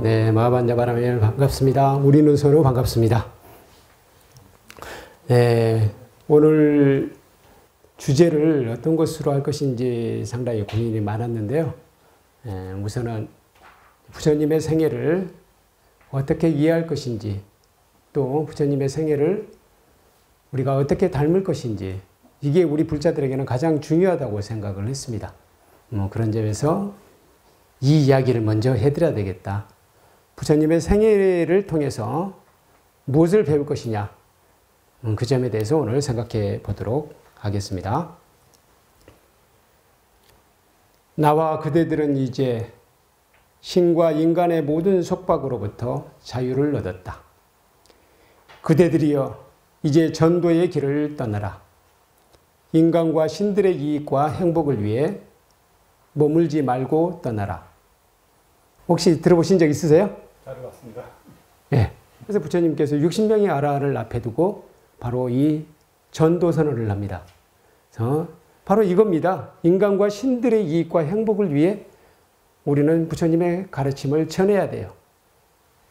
네, 마반자바라멜 반갑습니다. 우리는 서로 반갑습니다. 네, 오늘 주제를 어떤 것으로 할 것인지 상당히 고민이 많았는데요. 우선은 부처님의 생애를 어떻게 이해할 것인지, 또 부처님의 생애를 우리가 어떻게 닮을 것인지, 이게 우리 불자들에게는 가장 중요하다고 생각을 했습니다. 그런 점에서 이 이야기를 먼저 해드려야 되겠다. 부처님의 생애를 통해서 무엇을 배울 것이냐, 그 점에 대해서 오늘 생각해 보도록 하겠습니다. 나와 그대들은 이제 신과 인간의 모든 속박으로부터 자유를 얻었다. 그대들이여 이제 전도의 길을 떠나라. 인간과 신들의 이익과 행복을 위해 머물지 말고 떠나라. 혹시 들어보신 적 있으세요? 잘 들어봤습니다. 네. 그래서 부처님께서 60명의 아라를 앞에 두고 바로 이 전도선언을 합니다. 바로 이겁니다. 인간과 신들의 이익과 행복을 위해 우리는 부처님의 가르침을 전해야 돼요.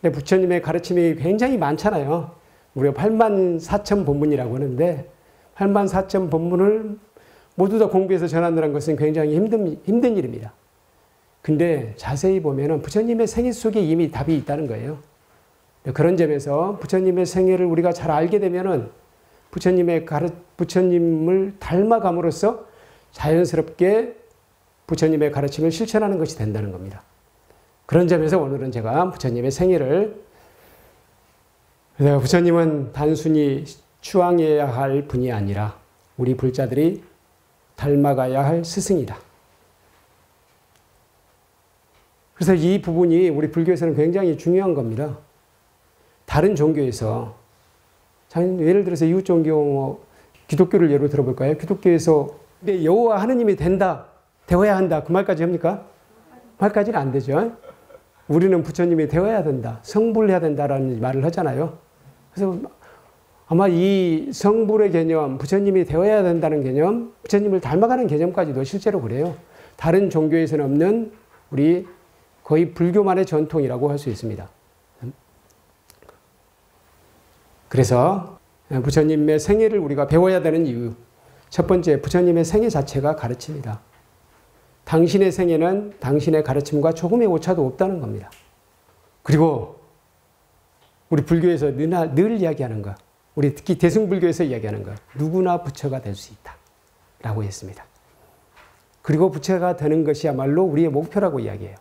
근데 부처님의 가르침이 굉장히 많잖아요. 우리가 84,000 법문이라고 하는데 84,000 법문을 모두 다 공부해서 전하는 것은 굉장히 힘든 일입니다. 근데 자세히 보면 부처님의 생애 속에 이미 답이 있다는 거예요. 그런 점에서 부처님의 생애를 우리가 잘 알게 되면 부처님을 닮아감으로써 자연스럽게 부처님의 가르침을 실천하는 것이 된다는 겁니다. 그런 점에서 오늘은 제가 부처님의 생애를, 부처님은 단순히 추앙해야 할 분이 아니라 우리 불자들이 닮아가야 할 스승이다. 그래서 이 부분이 우리 불교에서는 굉장히 중요한 겁니다. 다른 종교에서, 예를 들어서 이웃 종교, 기독교를 예로 들어볼까요? 기독교에서 근데 여호와 하느님이 되어야 한다. 그 말까지 합니까? 그 말까지는 안 되죠. 우리는 부처님이 되어야 된다. 성불해야 된다라는 말을 하잖아요. 그래서 아마 이 성불의 개념, 부처님이 되어야 된다는 개념, 부처님을 닮아가는 개념까지도 실제로 그래요. 다른 종교에서는 없는 우리 거의 불교만의 전통이라고 할 수 있습니다. 그래서 부처님의 생애를 우리가 배워야 되는 이유, 첫 번째, 부처님의 생애 자체가 가르침이다. 당신의 생애는 당신의 가르침과 조금의 오차도 없다는 겁니다. 그리고 우리 불교에서 늘 이야기하는 것, 우리 특히 대승불교에서 이야기하는 것, 누구나 부처가 될 수 있다 라고 했습니다. 그리고 부처가 되는 것이야말로 우리의 목표라고 이야기해요.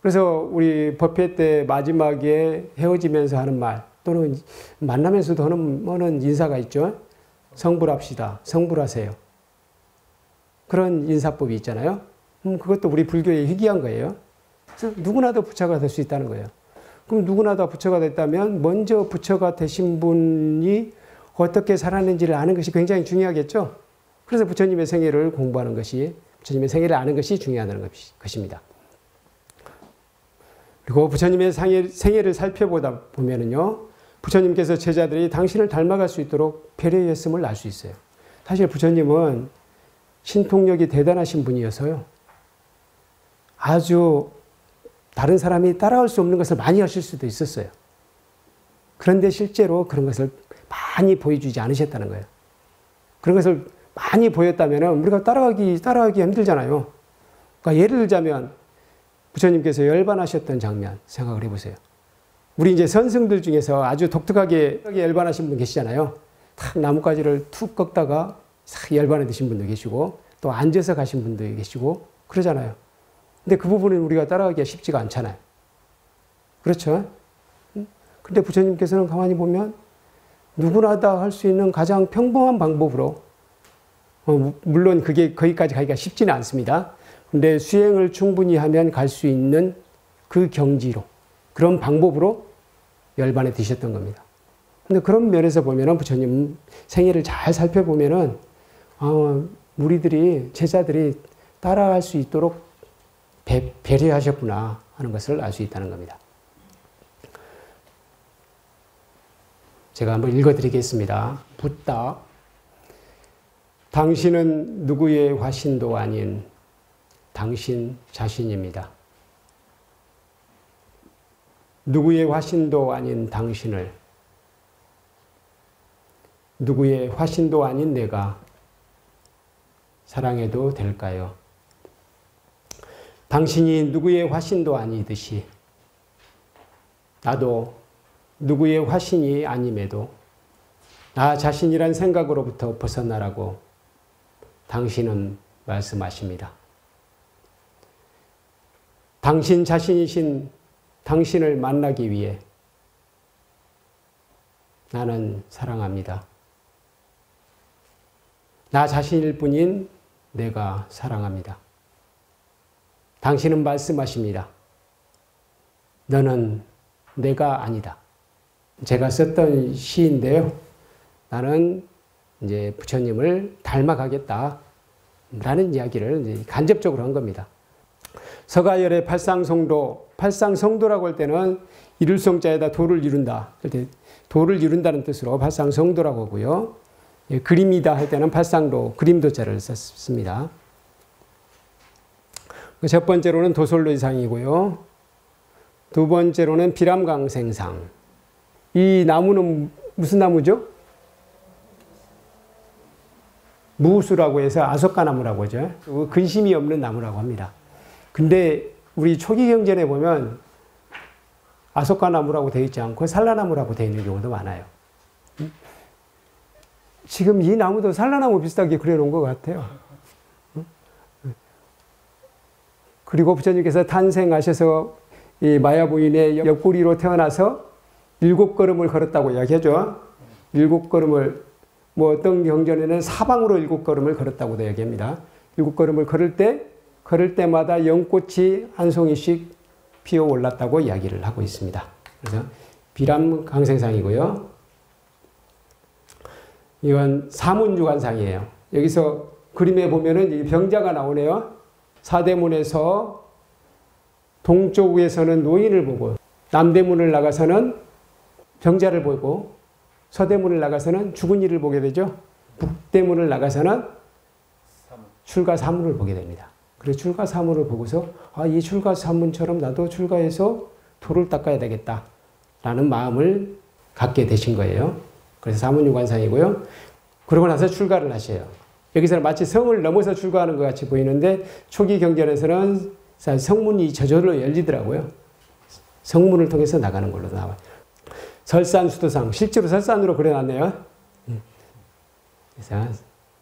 그래서 우리 법회 때 마지막에 헤어지면서 하는 말, 또는 만나면서도 하는 인사가 있죠. 성불합시다. 성불하세요. 그런 인사법이 있잖아요. 그것도 우리 불교의 희귀한 거예요. 그래서 누구나 다 부처가 될 수 있다는 거예요. 그럼 누구나 다 부처가 됐다면 먼저 부처가 되신 분이 어떻게 살았는지를 아는 것이 굉장히 중요하겠죠. 그래서 부처님의 생애를 공부하는 것이, 부처님의 생애를 아는 것이 중요하다는 것입니다. 그리고 부처님의 생애를 살펴보다 보면은요, 부처님께서 제자들이 당신을 닮아갈 수 있도록 배려했음을 알 수 있어요. 사실 부처님은 신통력이 대단하신 분이어서요, 아주 다른 사람이 따라할 수 없는 것을 많이 하실 수도 있었어요. 그런데 실제로 그런 것을 많이 보여주지 않으셨다는 거예요. 그런 것을 많이 보였다면 우리가 따라가기 힘들잖아요. 그러니까 예를 들자면 부처님께서 열반하셨던 장면 생각을 해보세요. 우리 이제 선승들 중에서 아주 독특하게 열반하신 분 계시잖아요. 탁 나뭇가지를 툭 꺾다가 싹 열반해 드신 분도 계시고, 또 앉아서 가신 분도 계시고 그러잖아요. 근데 그 부분은 우리가 따라가기가 쉽지가 않잖아요. 그렇죠? 근데 부처님께서는 가만히 보면 누구나 다 할 수 있는 가장 평범한 방법으로, 물론 그게 거기까지 가기가 쉽지는 않습니다. 근데 수행을 충분히 하면 갈 수 있는 그 경지로, 그런 방법으로 열반에 드셨던 겁니다. 근데 그런 면에서 보면은 부처님 생애를 잘 살펴보면은, 무리들이, 제자들이 따라갈 수 있도록 배려하셨구나 하는 것을 알 수 있다는 겁니다. 제가 한번 읽어드리겠습니다. 붓다. 당신은 누구의 화신도 아닌 당신 자신입니다. 누구의 화신도 아닌 당신을, 누구의 화신도 아닌 내가 사랑해도 될까요? 당신이 누구의 화신도 아니듯이 나도 누구의 화신이 아님에도 나 자신이란 생각으로부터 벗어나라고 당신은 말씀하십니다. 당신 자신이신 당신을 만나기 위해 나는 사랑합니다. 나 자신일 뿐인 내가 사랑합니다. 당신은 말씀하십니다. 너는 내가 아니다. 제가 썼던 시인데요. 나는 이제 부처님을 닮아가겠다. 라는 이야기를 이제 간접적으로 한 겁니다. 서가열의 팔상성도, 팔상성도라고 할 때는 이룰성자에다 도를 이룬다. 도를 이룬다는 뜻으로 팔상성도라고 하고요. 그림이다 할 때는 팔상도, 그림도자를 썼습니다. 첫 번째로는 도솔로이상이고요. 두 번째로는 비람강생상. 이 나무는 무슨 나무죠? 무수라고 해서 아소카나무라고 하죠. 근심이 없는 나무라고 합니다. 근데 우리 초기 경전에 보면 아소카나무라고 되어 있지 않고 산라나무라고 되어 있는 경우도 많아요. 지금 이 나무도 산라나무 비슷하게 그려놓은 것 같아요. 그리고 부처님께서 탄생하셔서 이 마야부인의 옆구리로 태어나서 7걸음을 걸었다고 이야기하죠. 7걸음을, 뭐 어떤 경전에는 사방으로 7걸음을 걸었다고도 이야기합니다. 7걸음을 걸을 때마다 연꽃이 한 송이씩 피어 올랐다고 이야기를 하고 있습니다. 그래서 비람강생상이고요. 이건 사문유관상이에요. 여기서 그림에 보면은 이 병자가 나오네요. 사대문에서 동쪽에서는 노인을 보고, 남대문을 나가서는 병자를 보고, 서대문을 나가서는 죽은 이를 보게 되죠. 북대문을 나가서는 출가사문을 보게 됩니다. 그래서 출가사문을 보고서 이 출가사문처럼 나도 출가해서 도를 닦아야 되겠다 라는 마음을 갖게 되신 거예요. 그래서 사문유관상이고요. 그러고 나서 출가를 하셔요. 여기서는 마치 성을 넘어서 출가하는 것 같이 보이는데 초기 경전에서는 성문이 저절로 열리더라고요. 성문을 통해서 나가는 걸로 나와요. 설산수도상, 실제로 설산으로 그려놨네요. 그래서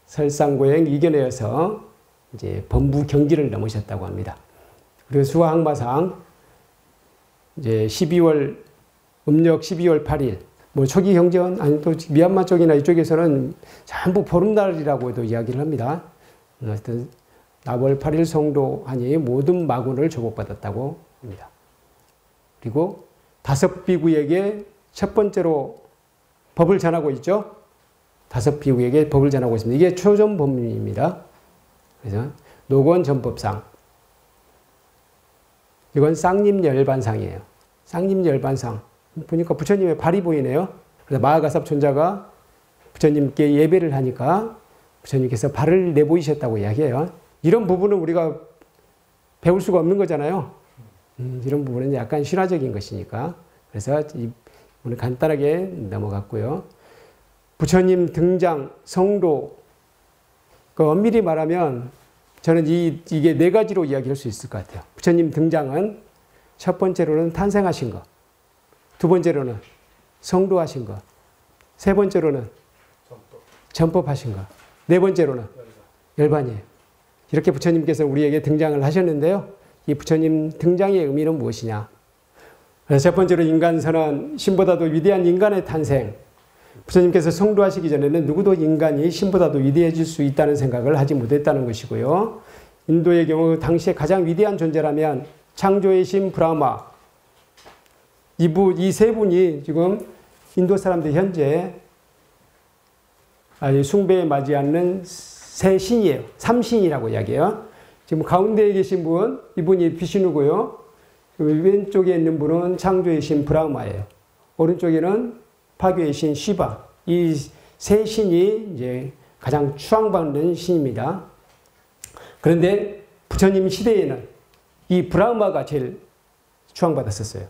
설산고행 이견회여서 이제 범부 경지를 넘으셨다고 합니다. 그리고 수화항마상, 이제 12월, 음력 12월 8일, 뭐 초기 경전, 아니 또 미얀마 쪽이나 이쪽에서는 전부 보름날이라고도 이야기를 합니다. 하여튼 나월 8일 성도하니 모든 마군을 조복받았다고 합니다. 그리고 5비구에게 첫 번째로 법을 전하고 있죠. 5비구에게 법을 전하고 있습니다. 이게 초전법문입니다. 그래서 노건전법상. 이건 쌍림열반상이에요. 쌍림열반상. 보니까 부처님의 발이 보이네요. 그래서 마하가삽 존자가 부처님께 예배를 하니까 부처님께서 발을 내보이셨다고 이야기해요. 이런 부분은 우리가 배울 수가 없는 거잖아요. 이런 부분은 약간 신화적인 것이니까. 그래서 이 부분을 간단하게 넘어갔고요. 부처님 등장, 성도, 그 엄밀히 말하면 저는 이게 4가지로 이야기할 수 있을 것 같아요. 부처님 등장은 첫 번째로는 탄생하신 것, 두 번째로는 성도하신 것, 세 번째로는 전법하신 것, 네 번째로는 열반이에요. 이렇게 부처님께서 우리에게 등장을 하셨는데요. 이 부처님 등장의 의미는 무엇이냐? 첫 번째로 인간선언, 신보다도 위대한 인간의 탄생. 부처님께서 성도하시기 전에는 누구도 인간이 신보다도 위대해질 수 있다는 생각을 하지 못했다는 것이고요. 인도의 경우 당시에 가장 위대한 존재라면 창조의 신 브라마, 이 세 분이 지금 인도 사람들 현재 숭배에 맞지 않는 세 신이에요. 3신이라고 이야기해요. 지금 가운데에 계신 분, 이분이 비슈누고요. 왼쪽에 있는 분은 창조의 신 브라마예요. 오른쪽에는 파괴의 신 시바. 이 세 신이 이제 가장 추앙받는 신입니다. 그런데 부처님 시대에는 이 브라마가 제일 추앙받았었어요.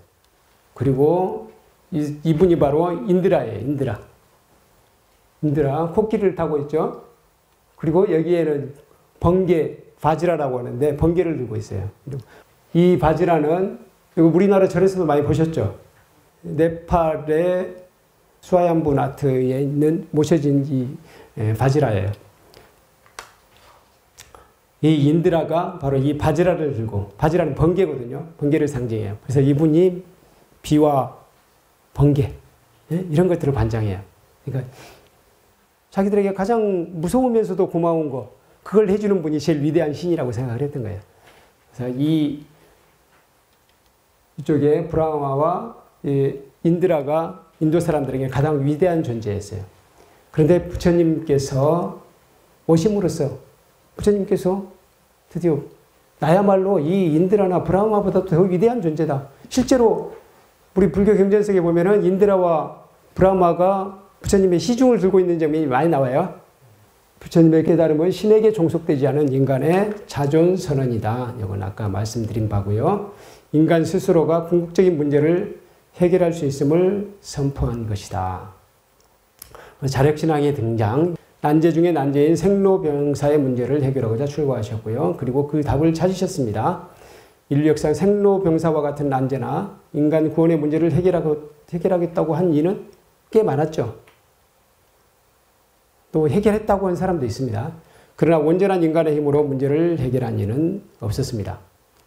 그리고 이분이 바로 인드라예요. 인드라 코끼리를 타고 있죠. 그리고 여기에는 번개 바지라라고 하는데 번개를 들고 있어요. 이 바지라는 우리나라 절에서도 많이 보셨죠. 네팔의 수아얀부나트에 있는 모셔진 이 바지라예요. 이 인드라가 바로 이 바지라를 들고, 바지라는 번개거든요. 번개를 상징해요. 그래서 이분이 비와 번개 이런 것들을 관장해요. 그러니까 자기들에게 가장 무서우면서도 고마운 거, 그걸 해주는 분이 제일 위대한 신이라고 생각을 했던 거예요. 그래서 이쪽에 브라마와 인드라가 인도 사람들에게 가장 위대한 존재였어요. 그런데 부처님께서 오심으로써 부처님께서 드디어 나야말로 이 인드라나 브라마보다 더 위대한 존재다. 실제로 우리 불교 경전석에 보면은 인드라와 브라마가 부처님의 시중을 들고 있는 장면이 많이 나와요. 부처님의 깨달음은 신에게 종속되지 않은 인간의 자존선언이다. 이건 아까 말씀드린 바고요. 인간 스스로가 궁극적인 문제를 해결할 수 있음을 선포한 것이다. 자력신앙의 등장, 난제 중에 난제인 생로병사의 문제를 해결하고자 출고하셨고요. 그리고 그 답을 찾으셨습니다. 인류 역사 생로병사와 같은 난제나 인간 구원의 문제를 해결하겠다고 한 이는 꽤 많았죠. 또 해결했다고 한 사람도 있습니다. 그러나 온전한 인간의 힘으로 문제를 해결한 이는 없었습니다.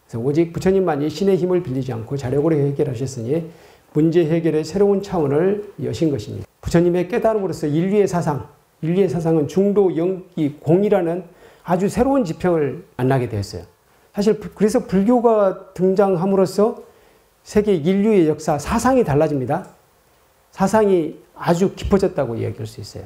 그래서 오직 부처님만이 신의 힘을 빌리지 않고 자력으로 해결하셨으니 문제 해결의 새로운 차원을 여신 것입니다. 부처님의 깨달음으로써 인류의 사상은 중도, 영기, 공이라는 아주 새로운 지평을 만나게 되었어요. 사실 그래서 불교가 등장함으로써 세계 인류의 역사, 사상이 달라집니다. 사상이 아주 깊어졌다고 이야기할 수 있어요.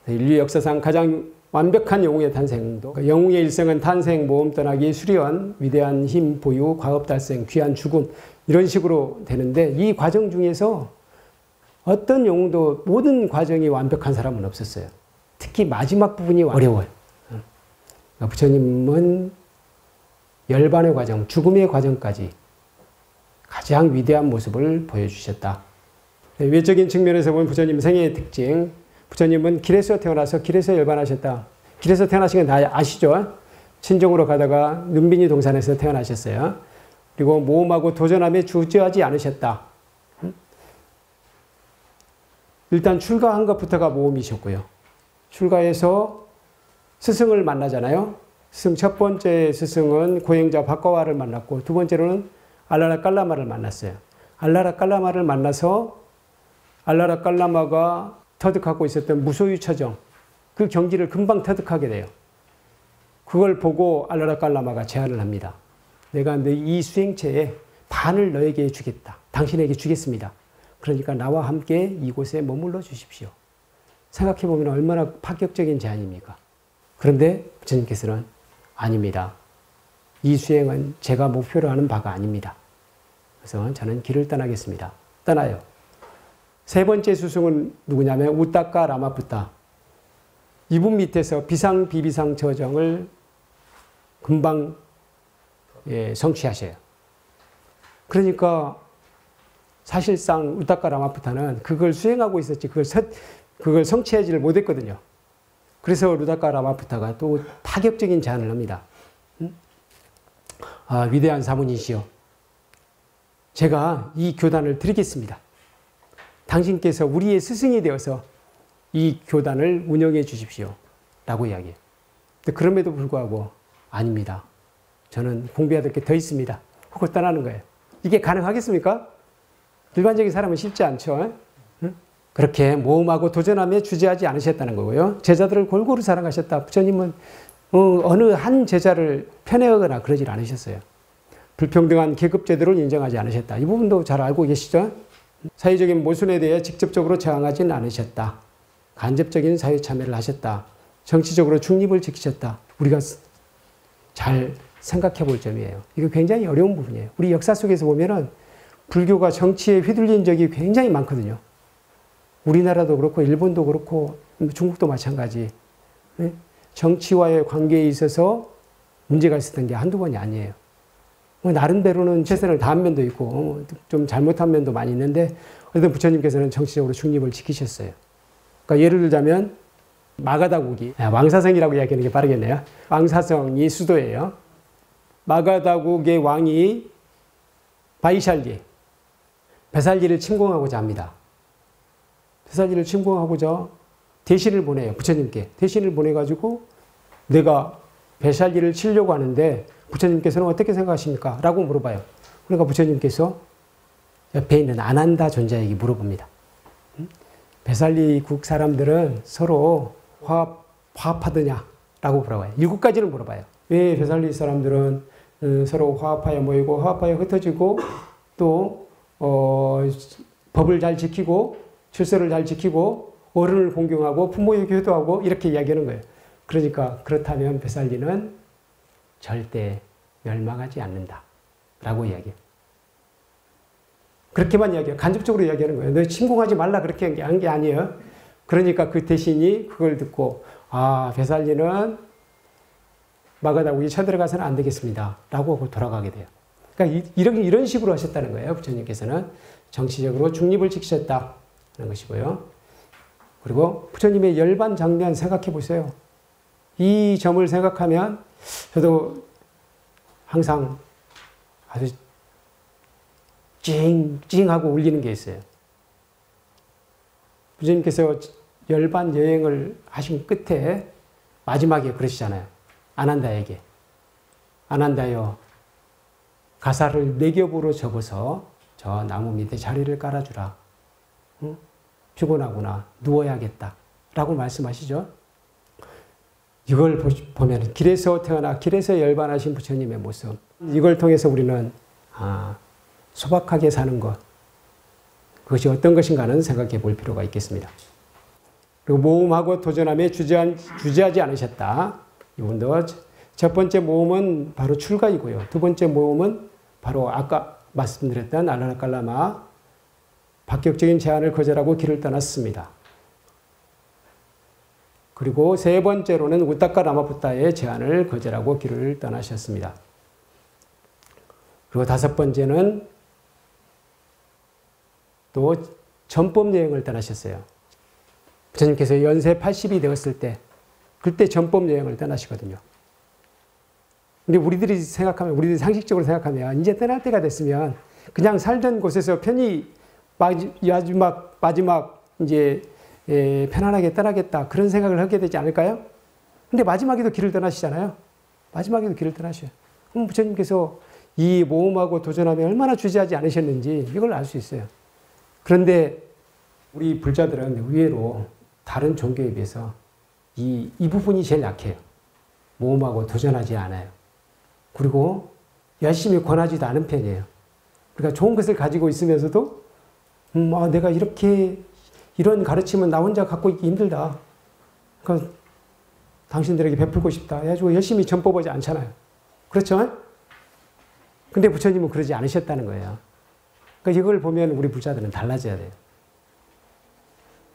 인류 역사상 가장 완벽한 영웅의 탄생도, 영웅의 일생은 탄생, 모험 떠나기, 수련, 위대한 힘 보유, 과업 달성, 귀한 죽음, 이런 식으로 되는데, 이 과정 중에서 어떤 영웅도 모든 과정이 완벽한 사람은 없었어요. 특히 마지막 부분이 어려워요. 부처님은 열반의 과정, 죽음의 과정까지 가장 위대한 모습을 보여주셨다. 외적인 측면에서 보면 부처님 생애의 특징, 부처님은 길에서 태어나서 길에서 열반하셨다. 길에서 태어나신 건 다 아시죠? 친정으로 가다가 눈빈이 동산에서 태어나셨어요. 그리고 모험하고 도전함에 주저하지 않으셨다. 일단 출가한 것부터가 모험이셨고요. 출가해서 스승을 만나잖아요. 첫 번째 스승은 고행자 박과와를 만났고, 두 번째로는 알라라 깔라마를 만났어요. 알라라 깔라마를 만나서 알라라 깔라마가 터득하고 있었던 무소유 처정, 그 경지를 금방 터득하게 돼요. 그걸 보고 알라라 깔라마가 제안을 합니다. 내가 이 수행체의 반을 너에게 주겠다. 당신에게 주겠습니다. 그러니까 나와 함께 이곳에 머물러 주십시오. 생각해보면 얼마나 파격적인 제안입니까? 그런데 부처님께서는 아닙니다. 이 수행은 제가 목표로 하는 바가 아닙니다. 그래서 저는 길을 떠나겠습니다. 떠나요. 세 번째 스승은 누구냐면 우따까 라마푸타. 이분 밑에서 비상 비비상 저정을 금방 성취하셔요. 그러니까 사실상 우따까 라마푸타는 그걸 수행하고 있었지 그걸 성취하지를 못했거든요. 그래서 우따까 라마푸타가 또 파격적인 제안을 합니다. 위대한 사모님이시여, 제가 이 교단을 드리겠습니다. 당신께서 우리의 스승이 되어서 이 교단을 운영해 주십시오. 라고 이야기해요. 그럼에도 불구하고 아닙니다. 저는 공부해야 될 게 더 있습니다. 하고 떠나는 거예요. 이게 가능하겠습니까? 일반적인 사람은 쉽지 않죠. 그렇게 모험하고 도전하며 주저하지 않으셨다는 거고요. 제자들을 골고루 사랑하셨다. 부처님은 어느 한 제자를 편애하거나 그러질 않으셨어요. 불평등한 계급제도를 인정하지 않으셨다. 이 부분도 잘 알고 계시죠? 사회적인 모순에 대해 직접적으로 저항하지는 않으셨다. 간접적인 사회 참여를 하셨다. 정치적으로 중립을 지키셨다. 우리가 잘 생각해 볼 점이에요. 이거 굉장히 어려운 부분이에요. 우리 역사 속에서 보면은 불교가 정치에 휘둘린 적이 굉장히 많거든요. 우리나라도 그렇고 일본도 그렇고 중국도 마찬가지. 정치와의 관계에 있어서 문제가 있었던 게 한두 번이 아니에요. 뭐 나름대로는 최선을 다한 면도 있고 좀 잘못한 면도 많이 있는데 어쨌든 부처님께서는 정치적으로 중립을 지키셨어요. 그러니까 예를 들자면 마가다국이 왕사성이라고 이야기하는 게 빠르겠네요. 왕사성이 수도예요. 마가다국의 왕이 바이샬리, 베살리를 침공하고자 합니다. 베살리를 침공하고자 대신을 보내요. 부처님께. 대신을 보내가지고 내가 베살리를 치려고 하는데 부처님께서는 어떻게 생각하십니까? 라고 물어봐요. 그러니까 부처님께서 옆에 있는 아난다 존자에게 물어봅니다. 베살리국 사람들은 서로 화합하더냐? 라고 물어봐요. 7가지를 물어봐요. 왜 베살리 사람들은 서로 화합하여 모이고 화합하여 흩어지고 또 법을 잘 지키고 질서를 잘 지키고 어른을 공경하고 부모에게 효도하고 이렇게 이야기하는 거예요. 그러니까 그렇다면 베살리는 절대 멸망하지 않는다 라고 이야기해요. 그렇게만 이야기해요. 간접적으로 이야기하는 거예요. 너 침공하지 말라 그렇게 한 게 아니에요. 그러니까 그 대신이 그걸 듣고 아 베살리는 마가다국이 쳐들어가서는 안 되겠습니다 라고 돌아가게 돼요. 그러니까 이런 식으로 하셨다는 거예요. 부처님께서는 정치적으로 중립을 지키셨다는 것이고요. 그리고 부처님의 열반 장면 생각해 보세요. 이 점을 생각하면 저도 항상 아주 찡찡하고 울리는 게 있어요. 부처님께서 열반 여행을 하신 끝에 마지막에 그러시잖아요. 아난다에게. 아난다여 가사를 4겹으로 접어서 저 나무 밑에 자리를 깔아주라. 응? 피곤하구나. 누워야겠다. 라고 말씀하시죠. 이걸 보면 길에서 태어나 길에서 열반하신 부처님의 모습. 이걸 통해서 우리는 소박하게 사는 것. 그것이 어떤 것인가는 생각해 볼 필요가 있겠습니다. 그리고 모험하고 도전함에 주저하지 않으셨다. 이분도 첫 번째 모험은 바로 출가이고요. 두 번째 모험은 바로 아까 말씀드렸던 알라나칼라마 박격적인 제안을 거절하고 길을 떠났습니다. 그리고 세 번째로는 우타카 라마푸타의 제안을 거절하고 길을 떠나셨습니다. 그리고 다섯 번째는 또 전법 여행을 떠나셨어요. 부처님께서 연세 80이 되었을 때 그때 전법 여행을 떠나시거든요. 근데 우리들이 상식적으로 생각하면 이제 떠날 때가 됐으면 그냥 살던 곳에서 편히 마지막 이제 편안하게 떠나겠다 그런 생각을 하게 되지 않을까요? 근데 마지막에도 길을 떠나시잖아요. 마지막에도 길을 떠나셔요. 그럼 부처님께서 이 모험하고 도전함에 얼마나 주저하지 않으셨는지 이걸 알 수 있어요. 그런데 우리 불자들은 의외로 다른 종교에 비해서 이 부분이 제일 약해요. 모험하고 도전하지 않아요. 그리고 열심히 권하지도 않은 편이에요. 그러니까 좋은 것을 가지고 있으면서도 내가 이런 가르침은 나 혼자 갖고 있기 힘들다. 그러니까 당신들에게 베풀고 싶다. 해가지고 열심히 전법하지 않잖아요. 그렇죠? 근데 부처님은 그러지 않으셨다는 거예요. 그러니까 이걸 보면 우리 불자들은 달라져야 돼요.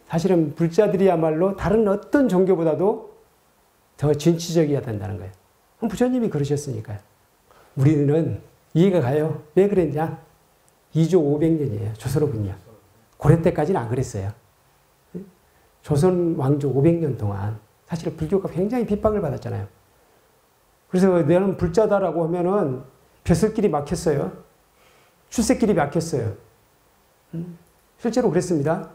사실은 불자들이야말로 다른 어떤 종교보다도 더 진취적이어야 된다는 거예요. 그럼 부처님이 그러셨으니까요. 우리는 이해가 가요. 왜 그랬냐? 2조 500년이에요. 조선후군요. 고려 때까지는 안 그랬어요. 조선 왕조 500년 동안 사실 불교가 굉장히 핍박을 받았잖아요. 그래서 너는 불자다라고 하면은 벼슬길이 막혔어요. 출세길이 막혔어요. 실제로 그랬습니다.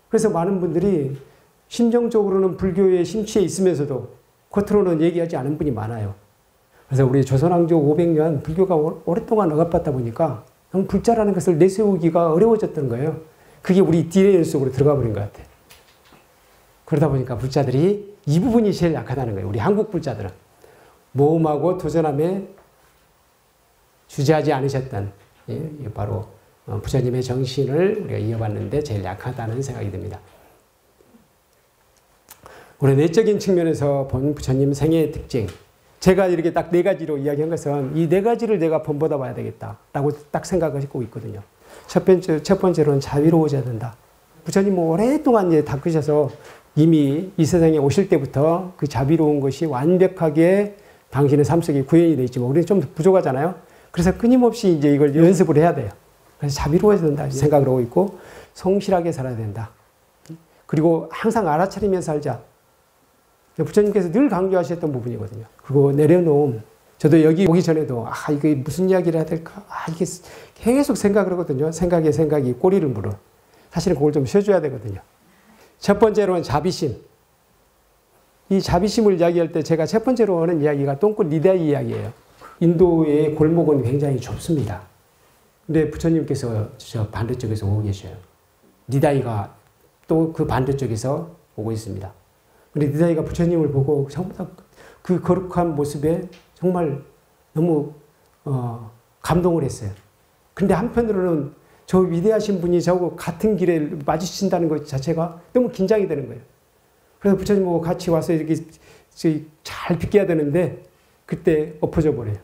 그래서 많은 분들이 심정적으로는 불교에 심취해 있으면서도 겉으로는 얘기하지 않은 분이 많아요. 그래서 우리 조선왕조 500년 불교가 오랫동안 억압받다 보니까 불자라는 것을 내세우기가 어려워졌던 거예요. 그게 우리 DNA 속으로 들어가 버린 것 같아요. 그러다 보니까 불자들이 이 부분이 제일 약하다는 거예요. 우리 한국 불자들은. 모험하고 도전함에 주저하지 않으셨던 바로 부처님의 정신을 우리가 이어받는데 제일 약하다는 생각이 듭니다. 우리 내적인 측면에서 본 부처님 생애의 특징. 제가 이렇게 딱 4가지로 이야기한 것은 이 4가지를 내가 본보다 봐야 되겠다라고 딱 생각하고 있거든요. 첫 번째로는 자비로워져야 된다. 부처님 오랫동안 이제 닦으셔서 이미 이 세상에 오실 때부터 그 자비로운 것이 완벽하게 당신의 삶 속에 구현이 되어 있지만 우리는 좀 부족하잖아요. 그래서 끊임없이 이제 이걸 연습을 해야 돼요. 그래서 자비로워야 된다 생각을 하고 있고, 성실하게 살아야 된다. 그리고 항상 알아차리면서 살자. 부처님께서 늘 강조하셨던 부분이거든요. 그리고 내려놓음. 저도 여기 오기 전에도 이게 무슨 이야기를 해야 될까? 이게 계속 생각을 하거든요. 생각에 생각이 꼬리를 물어. 사실은 그걸 좀 쉬어줘야 되거든요. 첫 번째로는 자비심. 이 자비심을 이야기할 때 제가 첫 번째로 하는 이야기가 똥꾼 니다이 이야기예요. 인도의 골목은 굉장히 좁습니다. 근데 부처님께서 저 반대쪽에서 오고 계셔요. 니다이가 또 그 반대쪽에서 오고 있습니다. 근데 니다이가 부처님을 보고 전부 다 그 거룩한 모습에 정말 너무 감동을 했어요. 근데 한편으로는 저 위대하신 분이 저하고 같은 길에 마주친다는 것 자체가 너무 긴장이 되는 거예요. 그래서 부처님하고 같이 와서 이렇게 잘 빗겨야 되는데 그때 엎어져 버려요.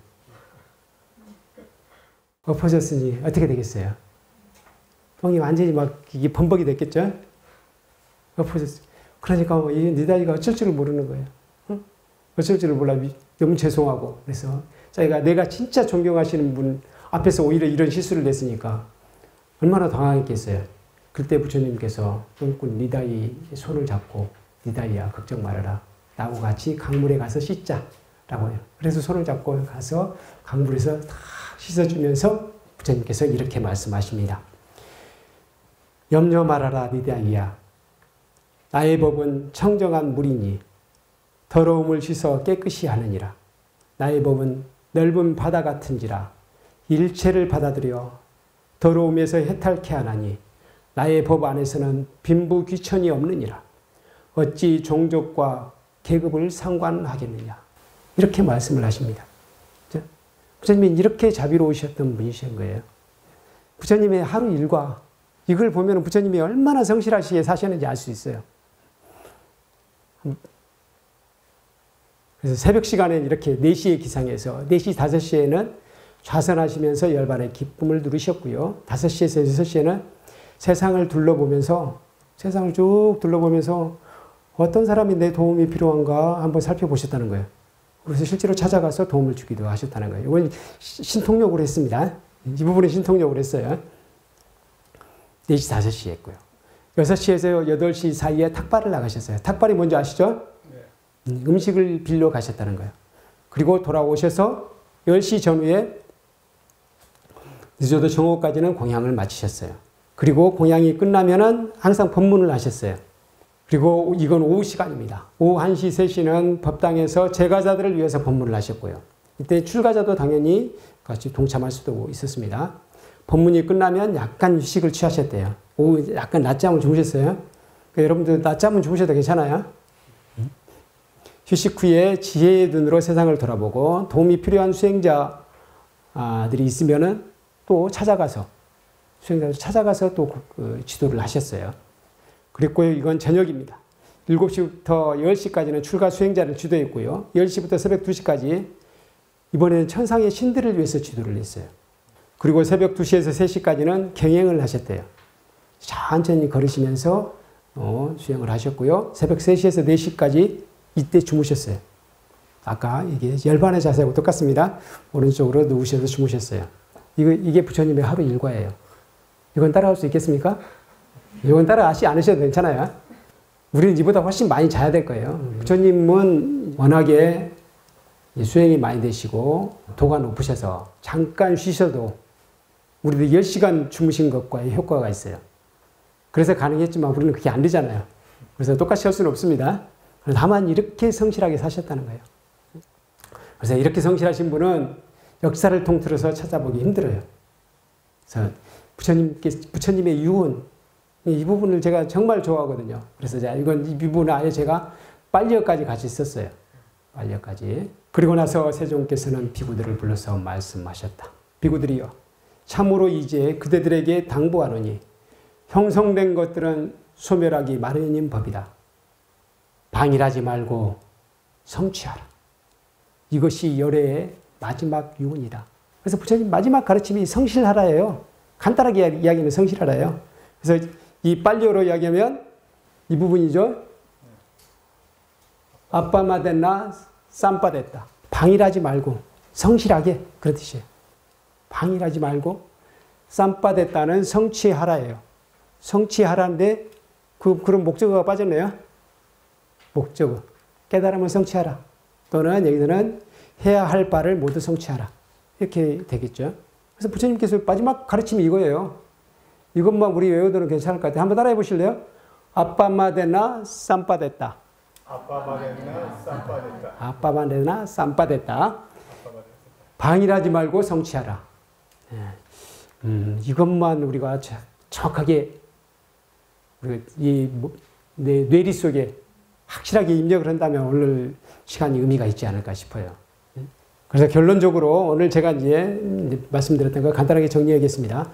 엎어졌으니 어떻게 되겠어요? 똥이 완전히 막 이게 범벅이 됐겠죠? 엎어졌어요. 그러니까 이 니다이가 어쩔 줄을 모르는 거예요. 응? 어쩔 줄을 몰라. 너무 죄송하고. 그래서 자기가 내가 진짜 존경하시는 분 앞에서 오히려 이런 실수를 냈으니까 얼마나 당황했겠어요. 그때 부처님께서 똥꾼 니다이의 손을 잡고 니다이야 걱정 말아라. 나하고 같이 강물에 가서 씻자라고 해요. 그래서 손을 잡고 가서 강물에서 다 씻어주면서 부처님께서 이렇게 말씀하십니다. 염려 말아라 니다이야. 나의 법은 청정한 물이니 더러움을 씻어 깨끗이 하느니라. 나의 법은 넓은 바다 같은지라 일체를 받아들여 더러움에서 해탈케 하나니 나의 법 안에서는 빈부 귀천이 없느니라. 어찌 종족과 계급을 상관하겠느냐. 이렇게 말씀을 하십니다. 부처님이 이렇게 자비로우셨던 분이신 거예요. 부처님의 하루 일과 이걸 보면 부처님이 얼마나 성실하시게 사셨는지 알 수 있어요. 그래서 새벽 시간에 이렇게 4시에 기상해서 4시, 5시에는 좌선하시면서 열반의 기쁨을 누리셨고요. 5시에서 6시에는 세상을 둘러보면서 세상을 쭉 둘러보면서 어떤 사람이 내 도움이 필요한가 한번 살펴보셨다는 거예요. 그래서 실제로 찾아가서 도움을 주기도 하셨다는 거예요. 이건 신통력으로 했습니다. 이 부분은 신통력으로 했어요. 4시, 5시에 했고요. 6시에서 8시 사이에 탁발을 나가셨어요. 탁발이 뭔지 아시죠? 음식을 빌려 가셨다는 거예요. 그리고 돌아오셔서 10시 전후에 늦어도 정오까지는 공양을 마치셨어요. 그리고 공양이 끝나면은 항상 법문을 하셨어요. 그리고 이건 오후 시간입니다. 오후 1시, 3시는 법당에서 제가자들을 위해서 법문을 하셨고요. 이때 출가자도 당연히 같이 동참할 수도 있었습니다. 법문이 끝나면 약간 휴식을 취하셨대요. 오후 약간 낮잠을 주무셨어요. 그러니까 여러분들 낮잠은 주무셔도 괜찮아요. 휴식 후에 지혜의 눈으로 세상을 돌아보고 도움이 필요한 수행자들이 있으면은 또 찾아가서 수행자를 찾아가서 또 지도를 하셨어요. 그리고 이건 저녁입니다. 7시부터 10시까지는 출가 수행자를 지도했고요. 10시부터 새벽 2시까지 이번에는 천상의 신들을 위해서 지도를 했어요. 그리고 새벽 2시에서 3시까지는 경행을 하셨대요. 천천히 걸으시면서 수행을 하셨고요. 새벽 3시에서 4시까지 이때 주무셨어요. 아까 이게 열반의 자세하고 똑같습니다. 오른쪽으로 누우셔서 주무셨어요. 이게 부처님의 하루 일과예요. 이건 따라할 수 있겠습니까? 이건 따라하지 않으셔도 괜찮아요. 우리는 이보다 훨씬 많이 자야 될 거예요. 부처님은 워낙에 수행이 많이 되시고 도가 높으셔서 잠깐 쉬셔도 우리도 10시간 주무신 것과의 효과가 있어요. 그래서 가능했지만 우리는 그게 안 되잖아요. 그래서 똑같이 할 수는 없습니다. 다만 이렇게 성실하게 사셨다는 거예요. 그래서 이렇게 성실하신 분은 역사를 통틀어서 찾아보기 힘들어요. 그래서 부처님의 유언, 이 부분을 제가 정말 좋아하거든요. 그래서 이 부분을 아예 제가 빨리어까지 같이 썼어요. 빨리어까지. 그리고 나서 세종께서는 비구들을 불러서 말씀하셨다. 비구들이여, 참으로 이제 그대들에게 당부하노니 형성된 것들은 소멸하기 마련인 법이다. 방일하지 말고 성취하라. 이것이 열애의 마지막 유언이다. 그래서 부처님 마지막 가르침이 성실하라예요. 간단하게 이야기하면 성실하라예요. 그래서 이 빨리어로 이야기하면 이 부분이죠. 아빠마 됐나 쌈빠 됐다. 방일하지 말고 성실하게, 그런 뜻이에요. 방일하지 말고 쌈바됐다는 성취하라예요. 성취하라인데 그런 목적어가 빠졌네요. 목적어. 깨달음을 성취하라. 또는 여기서는 해야 할 바를 모두 성취하라. 이렇게 되겠죠. 그래서 부처님께서 마지막 가르침이 이거예요. 이것만 우리 외워두면 괜찮을 것 같아요. 한번 따라해 보실래요? 아빠마데나 쌈바됐다. 아빠마데나 쌈바됐다. 아빠마데나 쌈바됐다. 방일하지 말고 성취하라. 이것만 우리가 정확하게 이 뇌리 속에 확실하게 입력을 한다면 오늘 시간이 의미가 있지 않을까 싶어요. 그래서 결론적으로 오늘 제가 이제 말씀드렸던 거 간단하게 정리하겠습니다.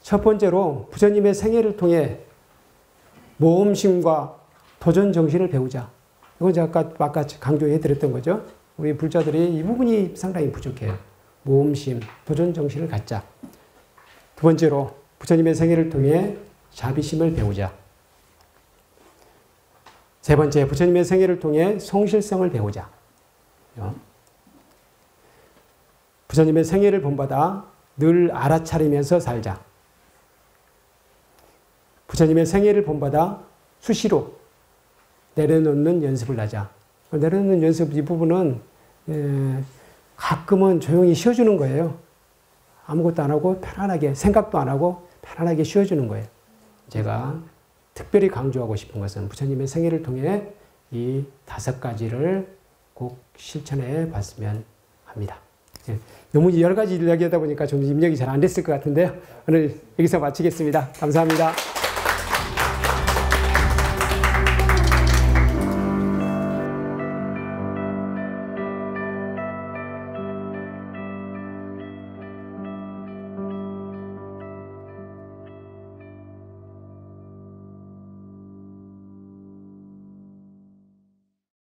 첫 번째로 부처님의 생애를 통해 모험심과 도전 정신을 배우자. 이건 제가 아까 강조해 드렸던 거죠. 우리 불자들이 이 부분이 상당히 부족해요. 모험심, 도전 정신을 갖자. 두 번째로 부처님의 생애를 통해 자비심을 배우자. 세 번째, 부처님의 생애를 통해 성실성을 배우자. 부처님의 생애를 본받아 늘 알아차리면서 살자. 부처님의 생애를 본받아 수시로 내려놓는 연습을 하자. 내려놓는 연습 이 부분은 가끔은 조용히 쉬어주는 거예요. 아무것도 안 하고 편안하게 생각도 안 하고 편안하게 쉬어주는 거예요. 제가 특별히 강조하고 싶은 것은 부처님의 생애를 통해 이 5가지를 꼭 실천해 봤으면 합니다. 너무 여러 가지 이야기하다 보니까 좀 입력이 잘 안 됐을 것 같은데요. 오늘 여기서 마치겠습니다. 감사합니다.